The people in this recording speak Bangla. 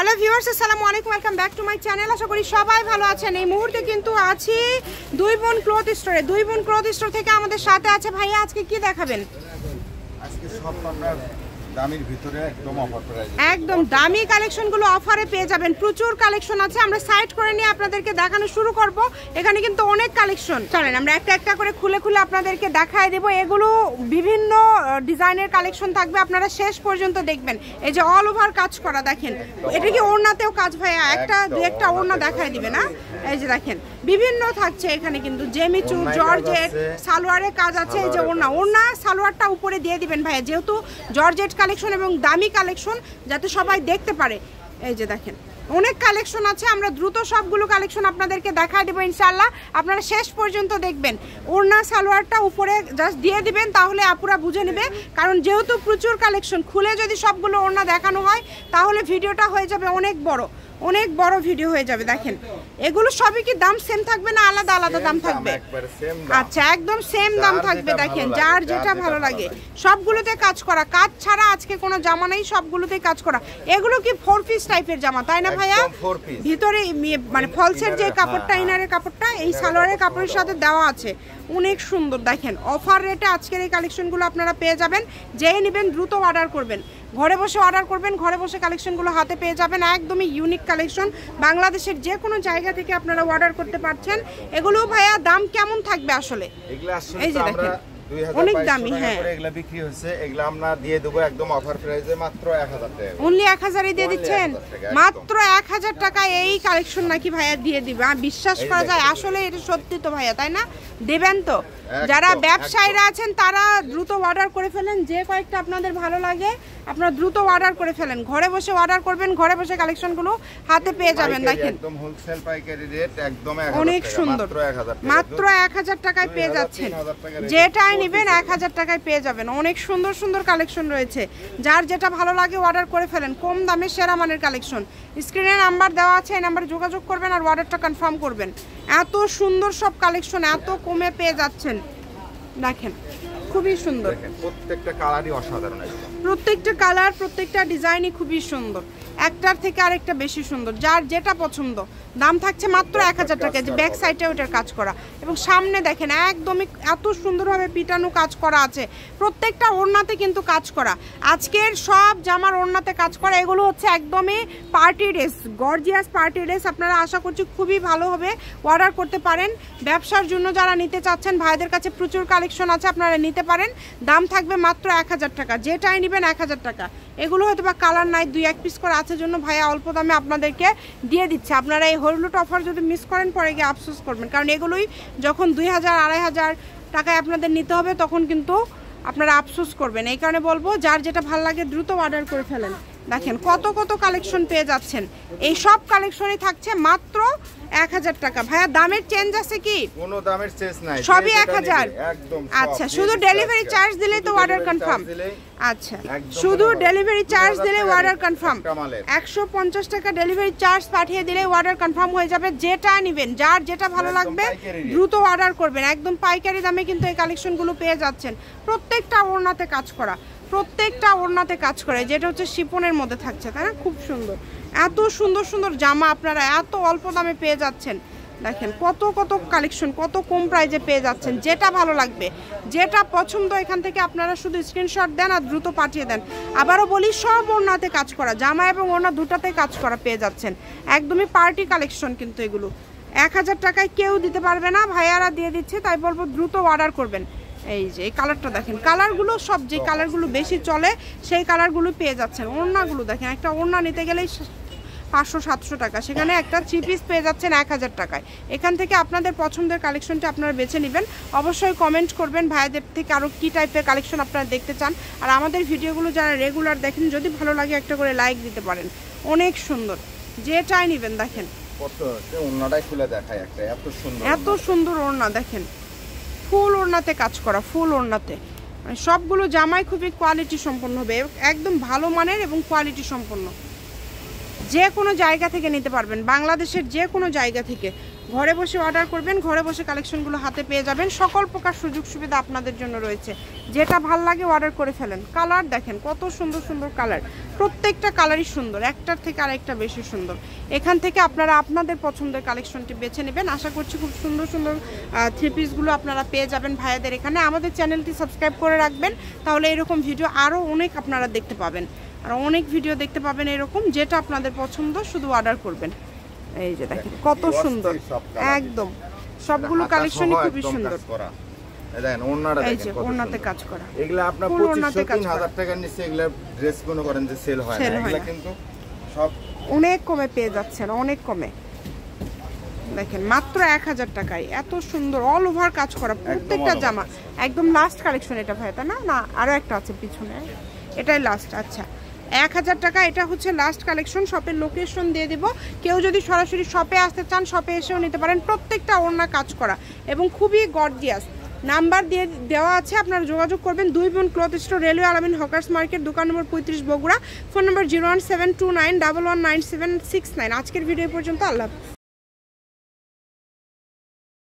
হ্যালো ভিউয়ার্স, আসসালামু আলাইকুম, welcome back to my channel. আশা করি সবাই ভালো আছেন। এই মুহূর্তে কিন্তু আছি দুই বোন ক্লথ স্টোরে। দুই বোন ক্লথ স্টোর থেকে আমাদের সাথে আছে ভাইয়া। আজকে কি দেখাবেন? আজকে সব আপনার দামির ভিতরে একদম অফার প্রাইস, একদম দামি কালেকশনগুলো অফারে পেয়ে যাবেন। প্রচুর কালেকশন আছে, আমরা সাইড করে নিয়ে আপনাদেরকে দেখানো শুরু করব। এখানে কিন্তু অনেক কালেকশন, চলেন আমরা একটা একটা করে খুলে খুলে আপনাদেরকে দেখায় দেব। এগুলো বিভিন্ন ডিজাইনের কালেকশন থাকবে, আপনারা শেষ পর্যন্ত দেখবেন। এই যে অল ওভার কাজ করা দেখেন, এটা কি ওড়নাতেও কাজ ভাইয়া? একটা দুই একটা ওড়না দেখায় দিবে না? এই যে দেখেন বিভিন্ন থাকছে এখানে, কিন্তু জেমিচু জর্জেট সালোয়ারের কাজ আছে। এই যে ওড়না সালোয়ারটা উপরে দিয়ে দিবেন ভাইয়া, যেহেতু জর্জেট কালেকশন এবং দামি কালেকশন, যাতে সবাই দেখতে পারে। এই যে দেখেন অনেক কালেকশন আছে, আমরা দ্রুত সবগুলো কালেকশন আপনাদেরকে দেখায় দেবো ইনশাআল্লাহ। আপনারা শেষ পর্যন্ত দেখবেন। ওড়না সালোয়ারটা উপরে জাস্ট দিয়ে দিবেন, তাহলে আপুরা বুঝে নেবে। কারণ যেহেতু প্রচুর কালেকশন, খুলে যদি সবগুলো ওড়না দেখানো হয় তাহলে ভিডিওটা হয়ে যাবে অনেক বড় ভিডিও হয়ে যাবে। দেখেন এগুলো সবই কি দাম সেম থাকবে না আলাদা আলাদা দাম থাকবে? আচ্ছা, একদম সেম দাম থাকবে। দেখেন যার যেটা ভালো লাগে, সবগুলোতে কাজ করা, কাজ ছাড়া আজকে কোনো জামা নেই, সবগুলোতে কাজ করা। এগুলো কি 4 পিস টাইপের জামা, তাই না ভাইয়া? ভিতরে মানে ফলসের যে কাপড়টা, ইনারের কাপড়টা এই সালোয়ারের কাপড়ের সাথে দেওয়া আছে। অনেক সুন্দর। দেখেন অফার রেটে আজকের এই কালেকশনগুলো আপনারা পেয়ে যাবেন। যেই নেবেন দ্রুত অর্ডার করবেন, ঘরে বসে অর্ডার করবেন, ঘরে বসে কালেকশনগুলো হাতে পেয়ে যাবেন। একদমই ইউনিক কালেকশন, বাংলাদেশের যে কোনো জায়গা থেকে আপনারা অর্ডার করতে পারছেন। এগুলো ভাইয়া দাম কেমন থাকবে আসলে? এই যে দেখেন অনেক দামি। হ্যাঁ, এগুলা বিক্রি হচ্ছে, এগুলা আমরা দিয়ে দেব একদম অফার প্রাইসে মাত্র 1000 টাকা। অনলি 1000 এ দিয়ে দিচ্ছেন? মাত্র 1000 টাকায় এই কালেকশন নাকি ভাইয়া দিয়ে দিবে? বিশ্বাস করা যায়? আসলে এটা সত্যি তো ভাইয়া, তাই না? দেবেন তো? যারা ব্যবসায়ীরা আছেন তারা দ্রুত অর্ডার করে ফেলেন। যে কয়েকটা আপনাদের ভালো লাগে আপনারা দ্রুত অর্ডার করে ফেলেন, ঘরে বসে অর্ডার করবেন, ঘরে বসে কালেকশনগুলো হাতে পেয়ে যাবেন। দেখেন একদম হোলসেল পাইকারি রেট, একদম অনেক সুন্দর, মাত্র 1000 টাকায় পেয়ে যাচ্ছেন। যেটাই নেবেন 1000 টাকায় পেয়ে যাবেন। অনেক সুন্দর সুন্দর কালেকশন রয়েছে, যার যেটা ভালো লাগে অর্ডার করে ফেলেন। কম দামে সেরা মানের কালেকশন। স্ক্রিনে নাম্বার দেওয়া আছে, এই নাম্বারে যোগাযোগ করবেন আর অর্ডারটা কনফার্ম করবেন। এত সুন্দর সব কালেকশন এত কমে পেয়ে যাচ্ছেন। দেখেন খুবই সুন্দর, প্রত্যেকটা কালারই অসাধারণ, প্রত্যেকটা কালার প্রত্যেকটা ডিজাইনই খুবই সুন্দর, একটার থেকে আরেকটা বেশি সুন্দর। যার যেটা পছন্দ, দাম থাকছে মাত্র 1000 টাকা। যে ব্যাক সাইডে ওটার কাজ করা এবং সামনে দেখেন একদমই এত সুন্দরভাবে পিটানো কাজ করা আছে। প্রত্যেকটা ওড়নাতে কিন্তু কাজ করা। আজকের সব জামার ওড়নাতে কাজ করা। এগুলো হচ্ছে একদমই party dress, gorgeous party dress. আপনারা আশা করছি খুবই ভালো হবে, অর্ডার করতে পারেন। ব্যবসার জন্য যারা নিতে চাচ্ছেন, ভাইদের কাছে প্রচুর কালেকশন আছে, আপনারা নিতে পারেন। দাম থাকবে মাত্র 1000 টাকা। যেটাই নেবেন 1000 টাকা। এগুলো হয়তো বা কালার নাই, 2-1 পিস করে আছে জন্য ভাইয়া অল্প দামে আপনাদেরকে দিয়ে দিচ্ছে। আপনারা এই হলুট অফার যদি মিস করেন পরে গিয়ে আফসোস করবেন, কারণ এগুলোই যখন 2000-2500 টাকায় আপনাদের নিতে হবে তখন কিন্তু আপনারা আফসোস করবেন। এই কারণে বলবো যার যেটা ভালো লাগে দ্রুত অর্ডার করে ফেলেন। দেখেন কত কত কালেকশন পেয়ে যাচ্ছেন। এই সব কালেকশনই থাকছে মাত্র 1000 টাকা। ভাইয়া দামের চেঞ্জ আছে কি? কোনো দামের চেঞ্জ নাই, সবই 1000 একদম। আচ্ছা, শুধু ডেলিভারি চার্জ দিলেই তো অর্ডার কনফার্ম? আচ্ছা, শুধু ডেলিভারি চার্জ দিলে অর্ডার কনফার্ম। 150 টাকা ডেলিভারি চার্জ পাঠিয়ে দিলে অর্ডার কনফার্ম হয়ে যাবে। যেটা নেবেন, যার যেটা ভালো লাগবে দ্রুত অর্ডার করবেন। একদম পাইকারি দামে কিন্তু এই কালেকশনগুলো পেয়ে যাচ্ছেন। প্রত্যেকটা ওড়নাতে কাজ করা, প্রত্যেকটা ওড়নাতে কাজ করে, যেটা হচ্ছে শিপনের মধ্যে থাকছে, তাই না? খুব সুন্দর। এত সুন্দর সুন্দর জামা আপনারা এত অল্প দামে পেয়ে যাচ্ছেন। দেখেন কত কত কালেকশন, কত কম প্রাইজে পেয়ে যাচ্ছেন। যেটা ভালো লাগবে, যেটা পছন্দ, এখান থেকে আপনারা শুধু স্ক্রিনশট দেন আর দ্রুত পাঠিয়ে দেন। আবারও বলি, সব ওড়নাতে কাজ করা, জামা এবং ওড়না দুটাতে কাজ করা পেয়ে যাচ্ছেন। একদমই পার্টি কালেকশন কিন্তু এগুলো 1000 টাকায় কেউ দিতে পারবে না, ভাইয়ারা দিয়ে দিচ্ছে। তাই বলবো দ্রুত অর্ডার করবেন। এই যে এই কালারটা দেখেন, কালারগুলো সব যে কালারগুলো বেশি চলে সেই কালারগুলো পেয়ে যাচ্ছেন। ওড়নাগুলো দেখেন, একটা ওড়না নিতে গেলেই 500-700 টাকা, সেখানে একটা 3 পিস পেয়ে যাচ্ছেন 1000 টাকায়। এখান থেকে আপনাদের পছন্দের কালেকশনটা আপনারা বেছে নেবেন। অবশ্যই কমেন্ট করবেন ভাইদের থেকে আরও কী টাইপের কালেকশন আপনারা দেখতে চান। আর আমাদের ভিডিওগুলো যারা রেগুলার দেখেন, যদি ভালো লাগে একটা করে লাইক দিতে পারেন। অনেক সুন্দর, যেটাই নেবেন। দেখেন ওড়নাটাই খুলে দেখায়, একটা এত সুন্দর ওড়না। দেখেন ফুল ওড়নাতে কাজ করা, ফুল ওড়নাতে। মানে সবগুলো জামাই খুবই কোয়ালিটি সম্পন্ন হবে, একদম ভালো মানের এবং কোয়ালিটি সম্পন্ন। যে কোনো জায়গা থেকে নিতে পারবেন, বাংলাদেশের যে কোনো জায়গা থেকে। ঘরে বসে অর্ডার করবেন, ঘরে বসে কালেকশনগুলো হাতে পেয়ে যাবেন। সকল প্রকার সুযোগ সুবিধা আপনাদের জন্য রয়েছে, যেটা ভাল লাগে অর্ডার করে ফেলেন। কালার দেখেন কত সুন্দর সুন্দর কালার, প্রত্যেকটা কালারই সুন্দর, একটার থেকে আরেকটা বেশি সুন্দর। এখান থেকে আপনারা আপনাদের পছন্দের কালেকশনটি বেছে নেবেন। আশা করছি খুব সুন্দর সুন্দর থ্রি পিসগুলো আপনারা পেয়ে যাবেন ভাইয়াদের এখানে। আমাদের চ্যানেলটি সাবস্ক্রাইব করে রাখবেন, তাহলে এরকম ভিডিও আরও অনেক আপনারা দেখতে পাবেন, আর অনেক ভিডিও দেখতে পাবেন এরকম। যেটা আপনাদের পছন্দ শুধু অর্ডার করবেন। এই যে দেখেন কত সুন্দর, একদম সবগুলো কালেকশনই খুবই সুন্দর। দেখেন ওন্নাটা এই দেখেন যে কত ওন্নাতে সুন্দর। কাজ করা, এগুলা আপনার ফুল ওন্নাতে কাজ 25-3000 টাকার নিচে এগুলা ড্রেস মনে করেন যে সেল হয় না, Sell হয় এগুলা না। কিন্তু সব অনেক কমে পেয়ে যাচ্ছেন, অনেক কমে। দেখেন মাত্র 1000 টাকায় এত সুন্দর অল ওভার কাজ করা প্রত্যেকটা all over। জামা। একদম লাস্ট কালেকশন এটা ভাই, তাই না? না আরো একটা আছে পিছনে, এটাই লাস্ট। আচ্ছা 1000 টাকা, এটা হচ্ছে লাস্ট কালেকশন। শপের লোকেশন দিয়ে দিব, কেউ যদি সরাসরি শপে আসতে চান শপে এসেও নিতে পারেন। প্রত্যেকটা ওড়না কাজ করা এবং খুবই গর্জিয়াস। নাম্বার দিয়ে দেওয়া আছে, আপনারা যোগাযোগ করবেন। 2 বোন ক্লথ স্টোর, রেলওয়ে আলামিন হকার্স মার্কেট, দোকান নম্বর 35 বগুড়া। ফোন নম্বর 01729119769। আজকের ভিডিও পর্যন্ত, আল্লাহ হাফেজ।